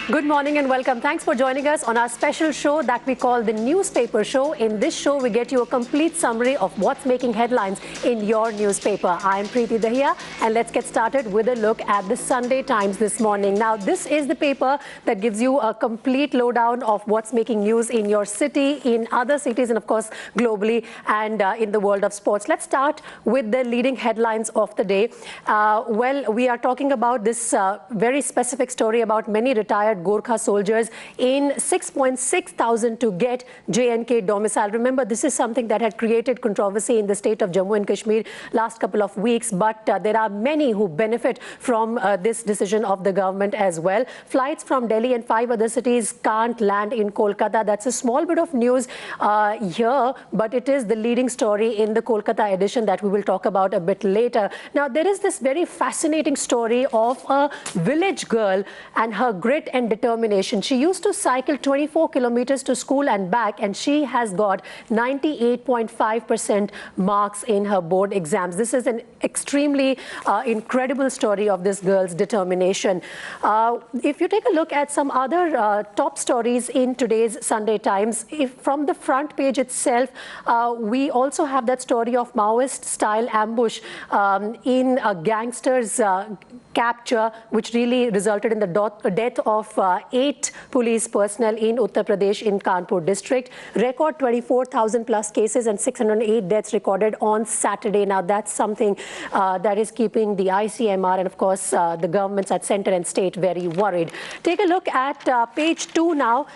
Good morning and welcome. Thanks for joining us on our special show that we call the Newspaper Show. In this show, we get you a complete summary of what's making headlines in your newspaper. I'm Preeti Dahiya, and let's get started with a look at the Sunday Times this morning. Now, this is the paper that gives you a complete lowdown of what's making news in your city, in other cities, and of course, globally and in the world of sports. Let's start with the leading headlines of the day. Well, we are talking about this very specific story about many retired Gorkha soldiers in 6.6 thousand to get J&K domicile. Remember, this is something that had created controversy in the state of Jammu and Kashmir last couple of weeks, but there are many who benefit from this decision of the government as well. Flights from Delhi and 5 other cities can't land in Kolkata. That's a small bit of news here, but it is the leading story in the Kolkata edition that we will talk about a bit later. Now, there is this very fascinating story of a village girl and her grit and determination. She used to cycle 24 kilometers to school and back, and she has got 98.5% marks in her board exams. This is an extremely incredible story of this girl's determination. If you take a look at some other top stories in today's Sunday Times, from the front page itself, we also have that story of Maoist-style ambush in a gangster's capture, which really resulted in the death of 8 police personnel in Uttar Pradesh in Kanpur district. Record 24,000 plus cases and 608 deaths recorded on Saturday. Now, that's something that is keeping the ICMR and, of course, the governments at center and state very worried. Take a look at page 2 now.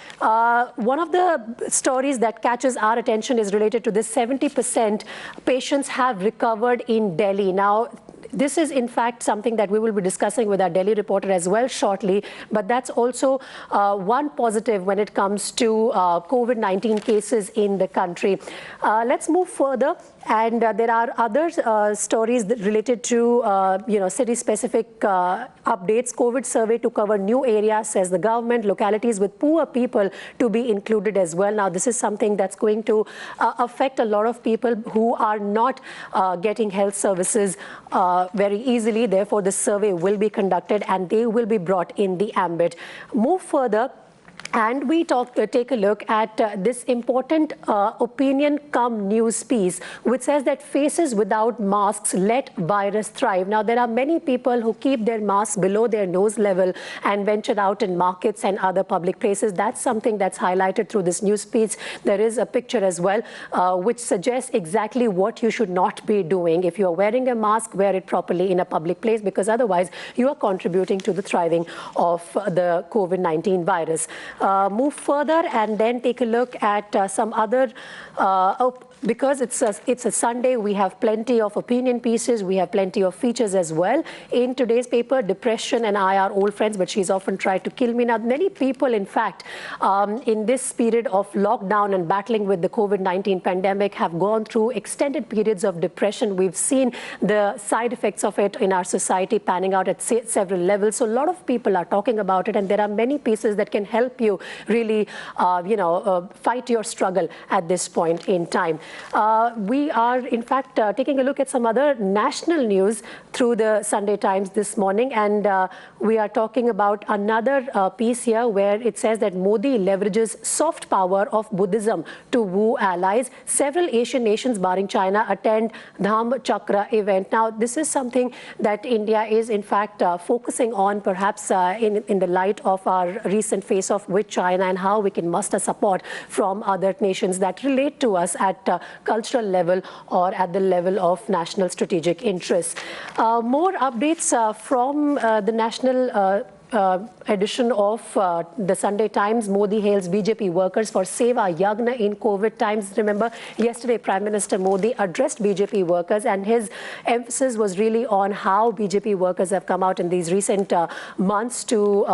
One of the stories that catches our attention is related to this 70% patients have recovered in Delhi. Now, this is, in fact, something that we will be discussing with our Delhi reporter as well shortly, but that's also one positive when it comes to COVID-19 cases in the country. Let's move further. And there are other stories related to, city-specific updates. COVID survey to cover new areas, says the government. Localities with poor people to be included as well. Now, this is something that's going to affect a lot of people who are not getting health services very easily. Therefore, this survey will be conducted and they will be brought in the ambit. Move further. And we take a look at this important opinion cum news piece, which says that faces without masks let virus thrive. Now, there are many people who keep their masks below their nose level and venture out in markets and other public places. That's something that's highlighted through this news piece. There is a picture as well, which suggests exactly what you should not be doing. If you're wearing a mask, wear it properly in a public place, because otherwise you are contributing to the thriving of the COVID-19 virus. Move further and then take a look at some other because it's a Sunday, we have plenty of opinion pieces, we have plenty of features as well. In today's paper, depression and I are old friends, but she's often tried to kill me. Now, many people, in fact, in this period of lockdown and battling with the COVID-19 pandemic have gone through extended periods of depression. We've seen the side effects of it in our society panning out at several levels. So a lot of people are talking about it, and there are many pieces that can help you really, fight your struggle at this point in time. We are, in fact, taking a look at some other national news through the Sunday Times this morning, and we are talking about another piece here where it says that Modi leverages soft power of Buddhism to woo allies. Several Asian nations, barring China, attend Dham Chakra event. Now, this is something that India is, in fact, focusing on, perhaps in the light of our recent face-off with China and how we can muster support from other nations that relate to us at cultural level or at the level of national strategic interests. More updates from the national edition of the Sunday Times. Modi hails BJP workers for seva, yagna in COVID times. Remember, yesterday Prime Minister Modi addressed BJP workers, and his emphasis was really on how BJP workers have come out in these recent months to,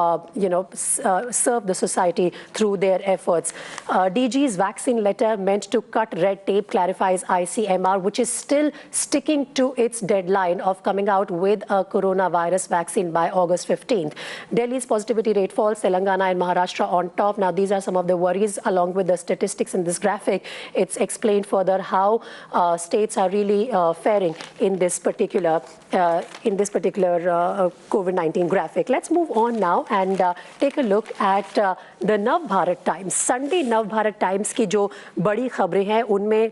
serve the society through their efforts. DG's vaccine letter meant to cut red tape, clarifies ICMR, which is still sticking to its deadline of coming out with a coronavirus vaccine by August 15th. Delhi's positivity rate falls, Telangana and Maharashtra on top. Now, these are some of the worries along with the statistics in this graphic. It's explained further how states are really faring in this particular COVID-19 graphic. Let's move on now and take a look at the Navbharat Times. Sunday Navbharat Times की जो बड़ी खबरें हैं उनमें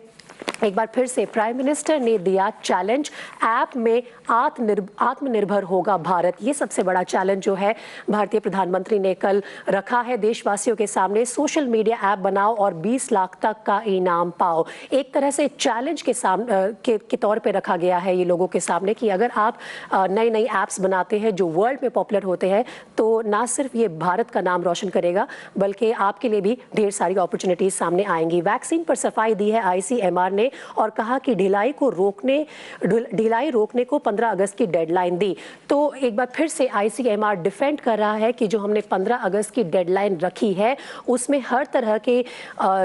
एक बार फिर से prime minister ने दिया चैलेंज, ऐप में आत्मनिर्भर होगा भारत। ये सबसे बड़ा चैलेंज जो है भारतीय प्रधानमंत्री ने कल रखा है देशवासियों के सामने। सोशल मीडिया ऐप बनाओ और 20 लाख तक का इनाम पाओ। एक तरह से चैलेंज के तौर पे रखा गया है ये लोगों के सामने कि अगर आप नई नई ऐप्स बनाते हैं जो वर्ल्ड में पॉपुलर होते हैं तो ना सिर्फ ये भारत का नाम रोशन करेगा बल्कि आपके लिए भी ढेर सारी अपॉर्चुनिटीज सामने आएंगी। वैक्सीन पर सफाई दी है ICMR ने और कहा कि ढिलाई रोकने को 15 अगस्त की डेडलाइन दी। तो एक बार फिर से ICMR डिफेंड कर रहा है कि जो हमने 15 अगस्त की डेडलाइन रखी है उसमें हर तरह के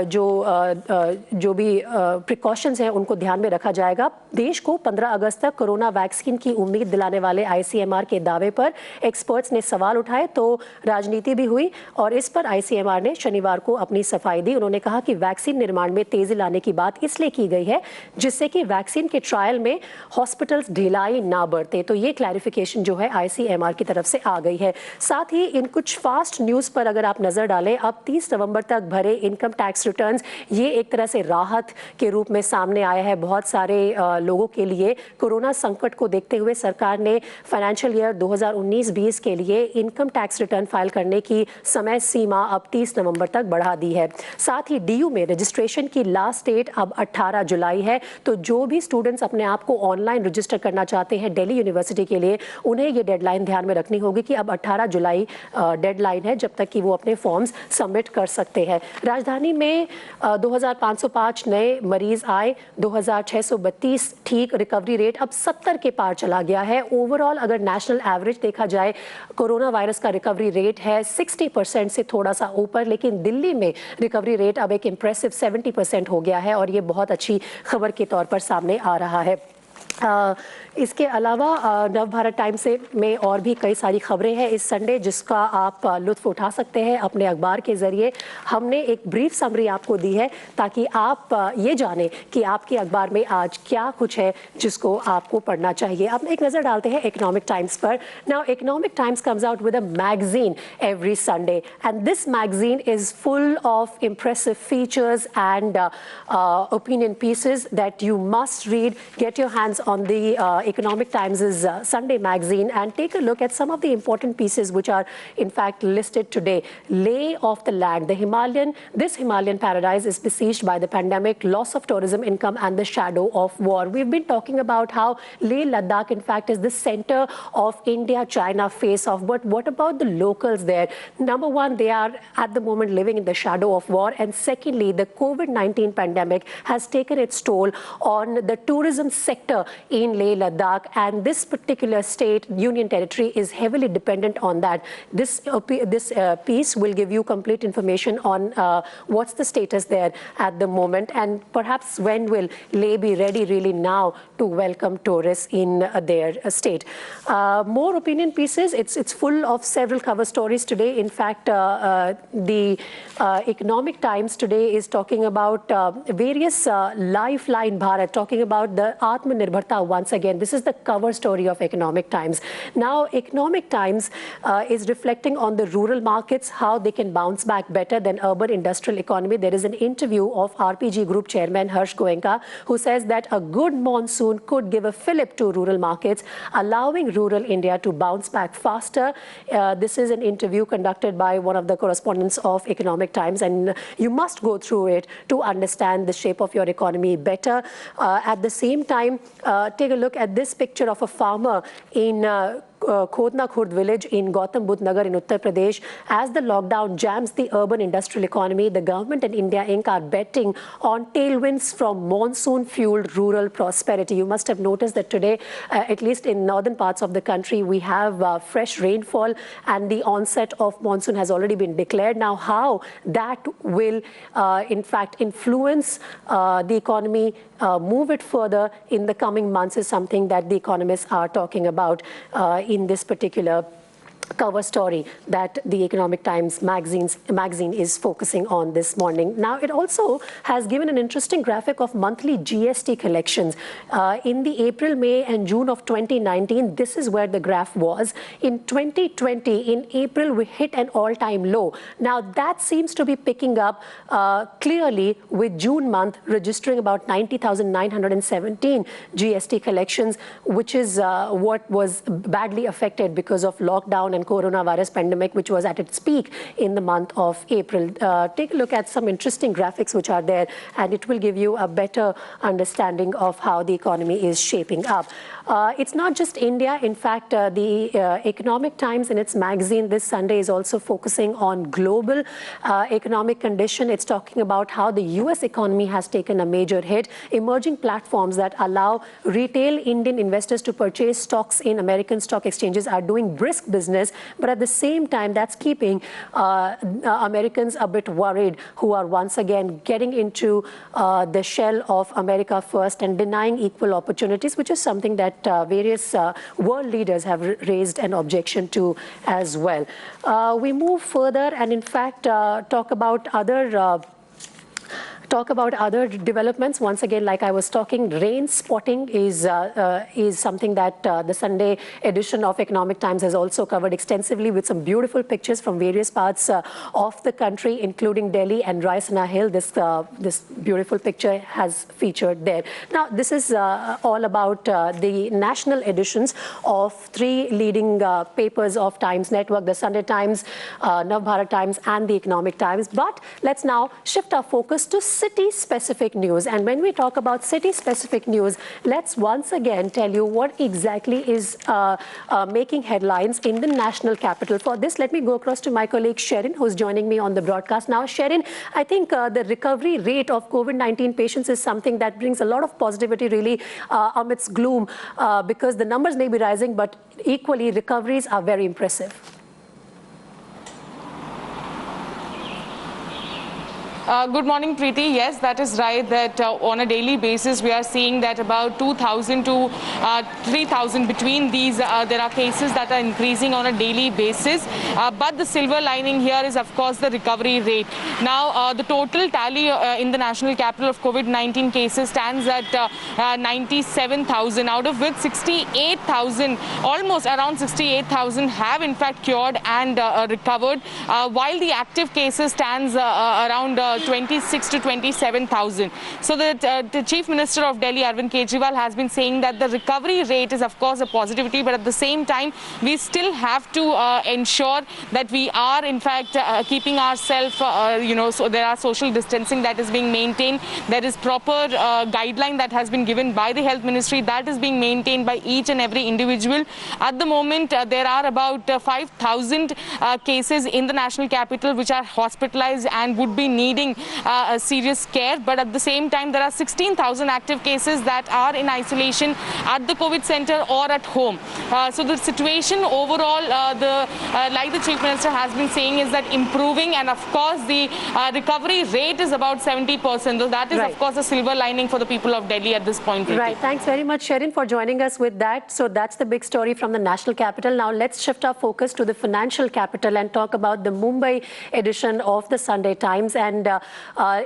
जो भी प्रिकॉशंस हैं उनको ध्यान में रखा जाएगा। देश को 15 अगस्त तक कोरोना वैक्सीन की उम्मीद दिलाने वाले ICMR के दावे पर एक्सपर्ट्स ने सवाल उठाए तो राजनीति भी हुई और इस पर ICMR ने शनिवार को अपनी सफाई दी। उन्होंने कहा कि वैक्सीन निर्माण में तेजी लाने की बात इसलिए की गई है जिससे कि वैक्सीन के ट्रायल में हॉस्पिटल्स ढिलाई ना बरते। तो ये क्लैरिफिकेशन जो है ICMR की तरफ से आ गई है। साथ ही इन कुछ फास्ट न्यूज़ पर अगर आप नजर डालें, अब 30 नवंबर तक भरे इनकम टैक्स रिटर्न्स, ये एक तरह से राहत के रूप में सामने आया है बहुत सारे लोगों के लिए। कोरोना संकट को देखते हुए सरकार ने फाइनेंशियल ईयर 2019-20 के लिए इनकम टैक्स रिटर्न फाइल करने की समय सीमा अब 30 नवंबर तक बढ़ा दी है। साथ ही DU में रजिस्ट्रेशन की लास्ट डेट अब 18 जुलाई है। तो जो भी स्टूडेंट्स अपने आप को ऑनलाइन रजिस्टर करना चाहते हैं दिल्ली यूनिवर्सिटी के लिए, उन्हें ये डेडलाइन ध्यान में रखनी होगी कि अब 18 जुलाई डेडलाइन है जब तक कि वो अपने फॉर्म्स सबमिट कर सकते हैं। राजधानी में 2505 नए मरीज आए, 2632 ठीक, रिकवरी रेट अब 70 के पार चला गया है। ओवरऑल अगर नेशनल एवरेज देखा जाए कोरोना वायरस का रिकवरी रेट है 60% से थोड़ा सा ऊपर, लेकिन दिल्ली में रिकवरी रेट अब एक इम्प्रेसिव 70% हो गया है और ये बहुत अच्छी खबर के तौर पर सामने आ रहा है। इसके अलावा नवभारत टाइम्स में और भी कई सारी खबरें हैं इस संडे जिसका आप लुत्फ उठा सकते हैं अपने अखबार के ज़रिए। हमने एक ब्रीफ समरी आपको दी है ताकि आप ये जानें कि आपके अखबार में आज क्या कुछ है जिसको आपको पढ़ना चाहिए। अब एक नज़र डालते हैं इकोनॉमिक टाइम्स पर। Now economic times comes out with a magazine every Sunday and this magazine is full of impressive features and opinion pieces that you must read. Get your hands on the Economic Times' Sunday magazine and take a look at some of the important pieces which are in fact listed today. Lay of the land. This Himalayan paradise is besieged by the pandemic, loss of tourism income and the shadow of war. We've been talking about how Leh Ladakh in fact is the center of India-China face-off. But what about the locals there? Number one, they are at the moment living in the shadow of war, and secondly, the COVID-19 pandemic has taken its toll on the tourism sector in Leh Ladakh, and this particular state, Union Territory, is heavily dependent on that. This piece will give you complete information on what's the status there at the moment, and perhaps when will Leh be ready really now to welcome tourists in their state. More opinion pieces. It's full of several cover stories today. In fact, the Economic Times today is talking about various Lifeline Bharat, talking about the Atmanirbharta once again. This is the cover story of Economic Times. Now, Economic Times is reflecting on the rural markets, how they can bounce back better than urban industrial economy. There is an interview of RPG Group Chairman Harsh Goenka, who says that a good monsoon could give a fillip to rural markets, allowing rural India to bounce back faster. This is an interview conducted by one of the correspondents of Economic Times, and you must go through it to understand the shape of your economy better. At the same time, take a look at this picture of a farmer in Khodna Khurd village in Gautam Budh Nagar in Uttar Pradesh. As the lockdown jams the urban industrial economy, the government and India Inc. are betting on tailwinds from monsoon-fueled rural prosperity. You must have noticed that today, at least in northern parts of the country, we have fresh rainfall and the onset of monsoon has already been declared. Now, how that will in fact influence the economy, move it further in the coming months is something that the economists are talking about in this particular cover story that the Economic Times magazine is focusing on this morning. Now, it also has given an interesting graphic of monthly GST collections. In the April, May and June of 2019, this is where the graph was. In 2020, in April, we hit an all-time low. Now, that seems to be picking up clearly with June month registering about 90,917 GST collections, which is what was badly affected because of lockdown and coronavirus pandemic, which was at its peak in the month of April. Take a look at some interesting graphics which are there, and it will give you a better understanding of how the economy is shaping up. It's not just India. In fact, the Economic Times in its magazine this Sunday is also focusing on global economic condition. It's talking about how the US economy has taken a major hit. Emerging platforms that allow retail Indian investors to purchase stocks in American stock exchanges are doing brisk business, but at the same time, that's keeping Americans a bit worried, who are once again getting into the shell of America first and denying equal opportunities, which is something that various world leaders have raised an objection to as well. We move further and in fact talk about other developments. Once again, like I was talking, rain spotting is something that the Sunday edition of Economic Times has also covered extensively with some beautiful pictures from various parts of the country, including Delhi and Raisina Hill. This beautiful picture has featured there. Now, this is all about the national editions of three leading papers of Times Network, the Sunday Times, Navbharat Times, and the Economic Times. But let's now shift our focus to city-specific news. And when we talk about city-specific news, let's once again tell you what exactly is making headlines in the national capital. For this, let me go across to my colleague Sherin, who's joining me on the broadcast now. Sherin, I think the recovery rate of COVID-19 patients is something that brings a lot of positivity really amidst gloom because the numbers may be rising, but equally recoveries are very impressive. Good morning, Preeti. Yes, that is right, that on a daily basis, we are seeing that about 2,000 to 3,000 between these, there are cases that are increasing on a daily basis. But the silver lining here is, of course, the recovery rate. Now, the total tally in the national capital of COVID-19 cases stands at 97,000, out of which 68,000, almost around 68,000 have in fact cured and recovered, while the active cases stands around 26 to 27,000. So the Chief Minister of Delhi, Arvind Kejriwal, has been saying that the recovery rate is, of course, a positivity, but at the same time, we still have to ensure that we are, in fact, keeping ourselves, so there are social distancing that is being maintained. There is proper guideline that has been given by the Health Ministry that is being maintained by each and every individual. At the moment, there are about 5,000 cases in the national capital which are hospitalized and would be needing serious care, but at the same time there are 16,000 active cases that are in isolation at the COVID center or at home. So the situation overall, like the Chief Minister has been saying, is that improving, and of course the recovery rate is about 70%. So that is right. Of course a silver lining for the people of Delhi at this point. Right. Thanks very much, Sherin, for joining us with that. So that's the big story from the national capital. Now let's shift our focus to the financial capital and talk about the Mumbai edition of the Sunday Times. And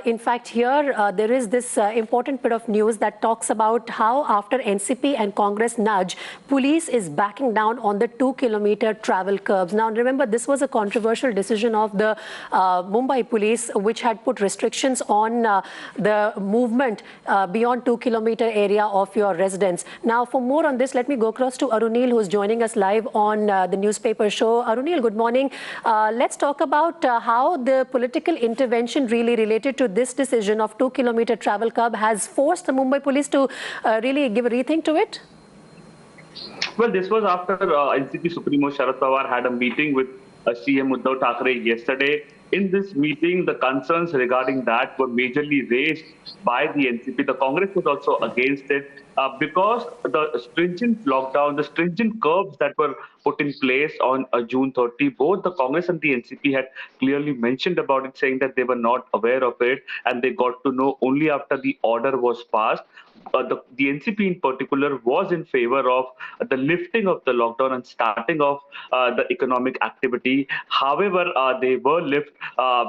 in fact, here there is this important bit of news that talks about how after NCP and Congress nudge, police is backing down on the 2-kilometer travel curbs. Now, remember, this was a controversial decision of the Mumbai police, which had put restrictions on the movement beyond 2-kilometer area of your residence. Now, for more on this, let me go across to Arunil, who's joining us live on the newspaper show. Arunil, good morning. Let's talk about how the political intervention really related to this decision of 2-kilometer travel curb has forced the Mumbai police to really give a rethink to it? Well, this was after NCP Supremo Sharad Pawar had a meeting with CM Uddhav Thackeray yesterday. In this meeting, the concerns regarding that were majorly raised by the NCP. The Congress was also against it because the stringent lockdown, the stringent curbs that were put in place on June 30, both the Congress and the NCP had clearly mentioned about it, saying that they were not aware of it and they got to know only after the order was passed. the NCP in particular was in favor of the lifting of the lockdown and starting of the economic activity. However, they were left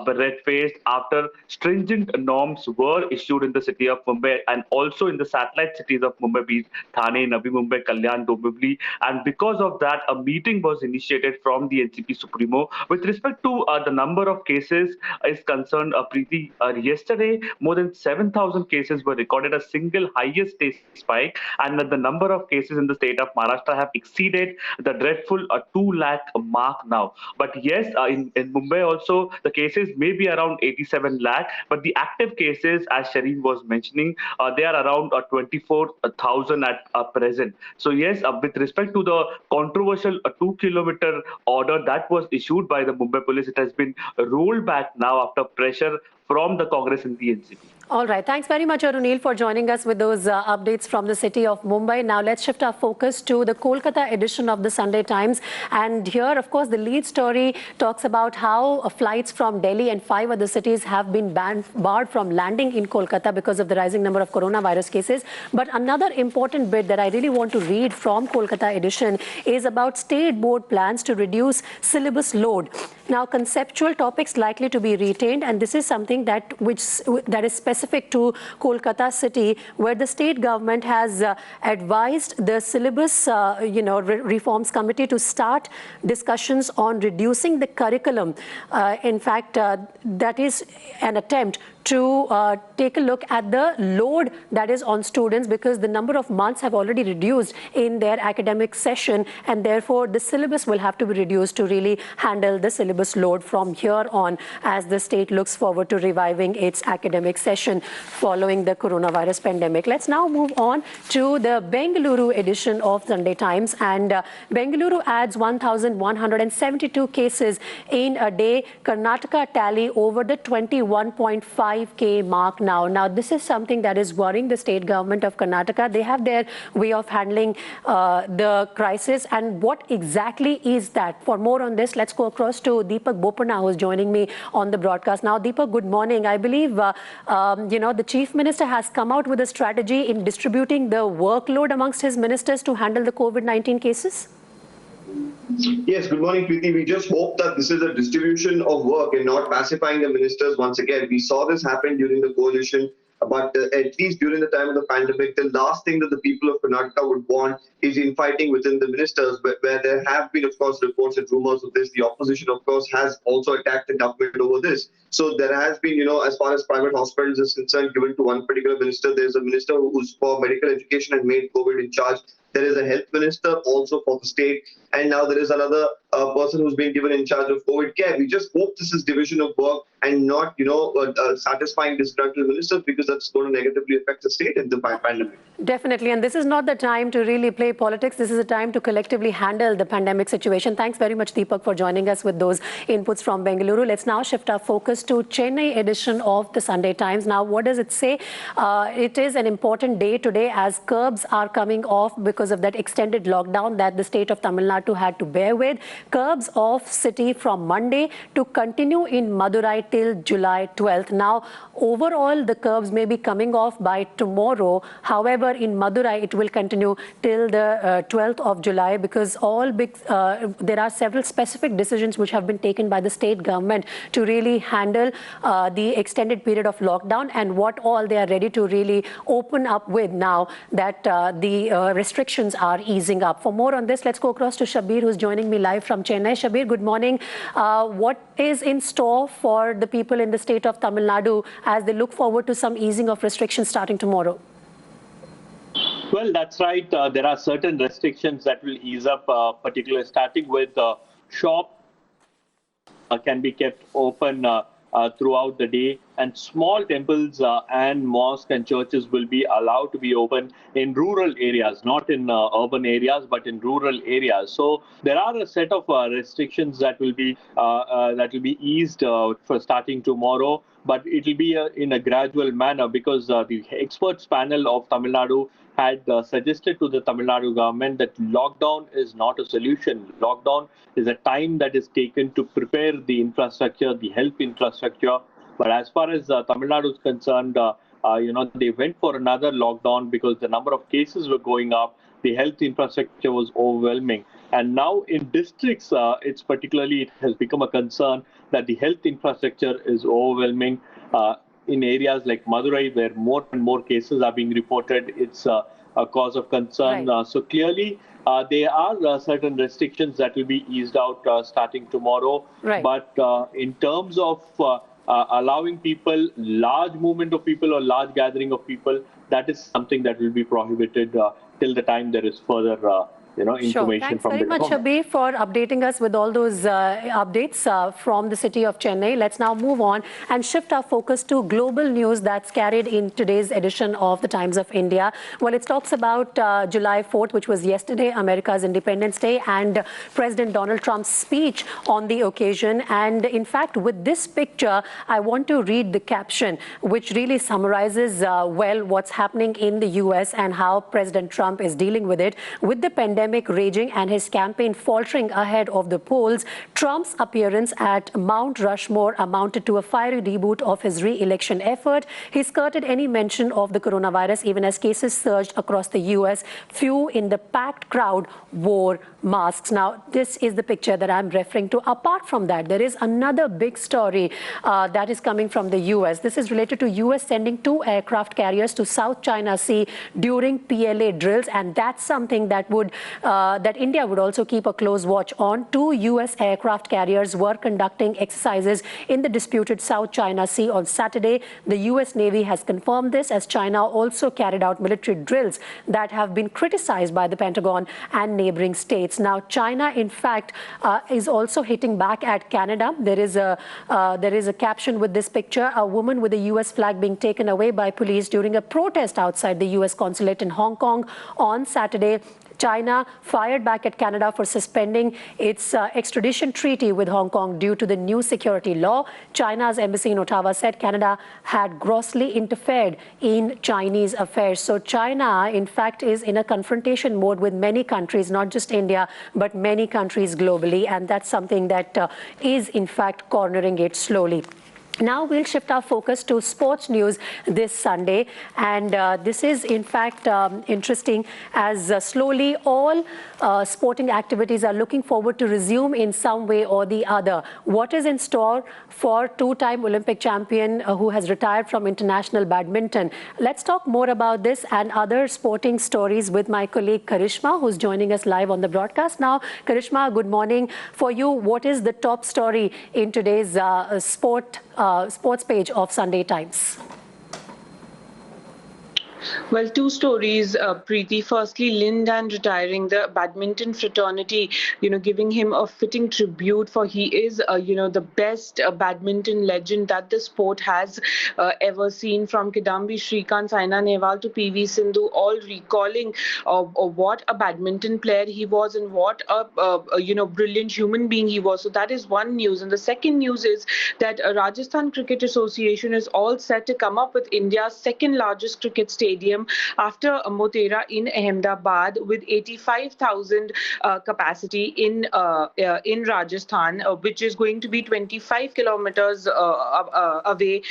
red-faced after stringent norms were issued in the city of Mumbai and also in the satellite cities of Mumbai, be it Thane, Navi Mumbai, Kalyan, Dombivli. And because of that, a meeting was initiated from the NCP Supremo. With respect to the number of cases is concerned, Preeti, yesterday more than 7,000 cases were recorded, a single highest day spike, and the number of cases in the state of Maharashtra have exceeded the dreadful 2 lakh mark now. But yes, in Mumbai also, the cases may be around 87 lakh, but the active cases, as Shireen was mentioning, they are around 24,000 at present. So yes, with respect to the controversial 2-kilometer order that was issued by the Mumbai police, it has been rolled back now after pressure from the Congress and the NCP. All right. Thanks very much, Arunil, for joining us with those updates from the city of Mumbai. Now, let's shift our focus to the Kolkata edition of the Sunday Times. And here, of course, the lead story talks about how flights from Delhi and 5 other cities have been barred from landing in Kolkata because of the rising number of coronavirus cases. But another important bit that I really want to read from Kolkata edition is about state board plans to reduce syllabus load. Now, conceptual topics likely to be retained, and this is something that is specific to Kolkata city, where the state government has advised the syllabus, reforms committee to start discussions on reducing the curriculum. In fact, that is an attempt to take a look at the load that is on students, because the number of months have already reduced in their academic session, and therefore the syllabus will have to be reduced to really handle the syllabus load from here on, as the state looks forward to reviving its academic session following the coronavirus pandemic. Let's now move on to the Bengaluru edition of Sunday Times, and Bengaluru adds 1,172 cases in a day. Karnataka tally over the 21.5K mark now. Now, this is something that is worrying the state government of Karnataka. They have their way of handling the crisis. And what exactly is that? For more on this, let's go across to Deepak Bopanna, who is joining me on the broadcast. Now, Deepak, good morning. I believe, the Chief Minister has come out with a strategy in distributing the workload amongst his ministers to handle the COVID-19 cases. Yes, good morning, Preeti. We just hope that this is a distribution of work and not pacifying the ministers once again. We saw this happen during the coalition, but at least during the time of the pandemic, the last thing that the people of Karnataka would want is infighting within the ministers, where there have been, of course, reports and rumors of this. The opposition, of course, has also attacked the government over this. So there has been, as far as private hospitals is concerned, given to one particular minister. There's a minister who's for medical education and made COVID in charge. There is a health minister also for the state. And now there is another person who's been given in charge of COVID care. We just hope this is division of work and not, satisfying disgruntled ministers, because that's going to negatively affect the state in the pandemic. Definitely. And this is not the time to really play politics. This is a time to collectively handle the pandemic situation. Thanks very much, Deepak, for joining us with those inputs from Bengaluru. Let's now shift our focus to Chennai edition of the Sunday Times. Now, what does it say? It is an important day today, as curbs are coming off because of that extended lockdown that the state of Tamil Nadu had to bear with. Curbs off city from Monday to continue in Madurai till July 12th. Now, overall, the curbs may be coming off by tomorrow. However, in Madurai, it will continue till the 12th of July, because there are several specific decisions which have been taken by the state government to really handle the extended period of lockdown, and what all they are ready to really open up with now that the restrictions are easing up. For more on this, let's go across to Shabir, who's joining me live from Chennai. Shabir, good morning. What is in store for the people in the state of Tamil Nadu as they look forward to some easing of restrictions starting tomorrow? Well, that's right. There are certain restrictions that will ease up, particularly starting with shops can be kept open throughout the day, and small temples and mosques and churches will be allowed to be open in rural areas, not in urban areas, but in rural areas. So there are a set of restrictions that will be eased for starting tomorrow, but it will be in a gradual manner, because the experts panel of Tamil Nadu had suggested to the Tamil Nadu government that lockdown is not a solution. Lockdown is a time that is taken to prepare the infrastructure, the health infrastructure. But as far as Tamil Nadu is concerned, they went for another lockdown because the number of cases were going up. The health infrastructure was overwhelming. And now in districts, it has become a concern that the health infrastructure is overwhelming. In areas like Madurai, where more and more cases are being reported, it's a cause of concern. Right. So clearly, there are certain restrictions that will be eased out starting tomorrow. Right. But in terms of allowing people, large movement of people or large gathering of people, that is something that will be prohibited till the time there is further information from the government. Thanks very much, Habib, for updating us with all those updates from the city of Chennai. Let's now move on and shift our focus to global news that's carried in today's edition of the Times of India. Well, it talks about July 4th, which was yesterday, America's Independence Day, and President Donald Trump's speech on the occasion. And in fact, with this picture, I want to read the caption, which really summarizes well what's happening in the US and how President Trump is dealing with it. With the pandemic raging and his campaign faltering ahead of the polls, Trump's appearance at Mount Rushmore amounted to a fiery reboot of his re-election effort. He skirted any mention of the coronavirus even as cases surged across the US. Few in the packed crowd wore masks. Now, this is the picture that I'm referring to. Apart from that, there is another big story that is coming from the US. This is related to US sending 2 aircraft carriers to South China Sea during PLA drills, and that's something that that India would also keep a close watch on. 2 US aircraft carriers were conducting exercises in the disputed South China Sea on Saturday. The US Navy has confirmed this, as China also carried out military drills that have been criticized by the Pentagon and neighboring states. Now, China, in fact, is also hitting back at Canada. There is a caption with this picture: a woman with a US flag being taken away by police during a protest outside the US consulate in Hong Kong on Saturday. China fired back at Canada for suspending its extradition treaty with Hong Kong due to the new security law. China's embassy in Ottawa said Canada had grossly interfered in Chinese affairs. So China, in fact, is in a confrontation mode with many countries, not just India, but many countries globally. And that's something that is, in fact, cornering it slowly. Now we'll shift our focus to sports news this Sunday, and this is in fact interesting, as slowly all sporting activities are looking forward to resume in some way or the other. What is in store for 2-time Olympic champion who has retired from international badminton? Let's talk more about this and other sporting stories with my colleague Karishma, who's joining us live on the broadcast now. Karishma, good morning. For you, what is the top story in today's sports page of Sunday Times? Well, 2 stories, Preeti. Firstly, Lin Dan retiring, the badminton fraternity, giving him a fitting tribute, for he is, the best badminton legend that the sport has ever seen, from Kidambi Shrikant, Saina Nehwal to PV Sindhu, all recalling what a badminton player he was and what a brilliant human being he was. So that is one news. And the second news is that Rajasthan Cricket Association is all set to come up with India's 2nd largest cricket stadium after Motera in Ahmedabad, with 85,000 capacity in Rajasthan, which is going to be 25 kilometers away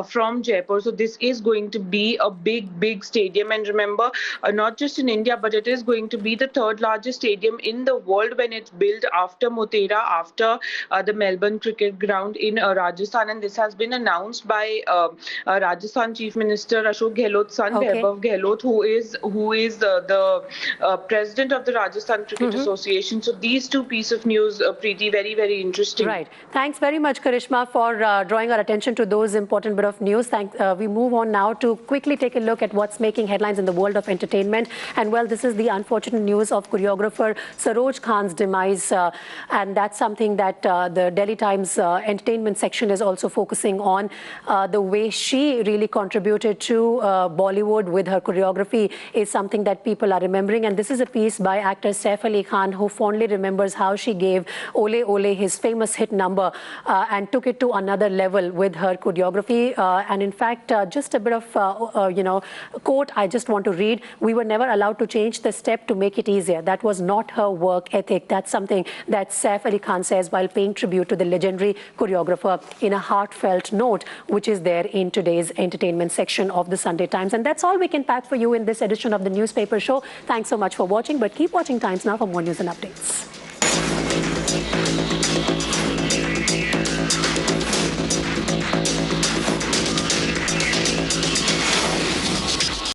from Jaipur. So this is going to be a big stadium. And remember, not just in India, but it is going to be the 3rd largest stadium in the world when it's built after Motera, after the Melbourne Cricket Ground in Rajasthan. And this has been announced by Rajasthan Chief Minister Ashok Gehlot's son, Vaibhav Gehlot, who is the president of the Rajasthan Cricket Association. So these 2 pieces of news, Preeti, very interesting. Right. Thanks very much, Karishma, for drawing our attention to those important bit of news. We move on now to quickly take a look at what's making headlines in the world of entertainment. And well, this is the unfortunate news of choreographer Saroj Khan's demise. And that's something that the Delhi Times entertainment section is also focusing on. The way she really contributed to Bollywood with her choreography is something that people are remembering. And this is a piece by actor Saif Ali Khan, who fondly remembers how she gave Ole Ole his famous hit number and took it to another level with her choreography. And in fact, just a bit of, quote I just want to read. "We were never allowed to change the step to make it easier. That was not her work ethic." That's something that Saif Ali Khan says while paying tribute to the legendary choreographer in a heartfelt note, which is there in today's entertainment section of the Sunday Times. And that's all we can pack for you in this edition of the newspaper show. Thanks so much for watching, but keep watching Times Now for more news and updates.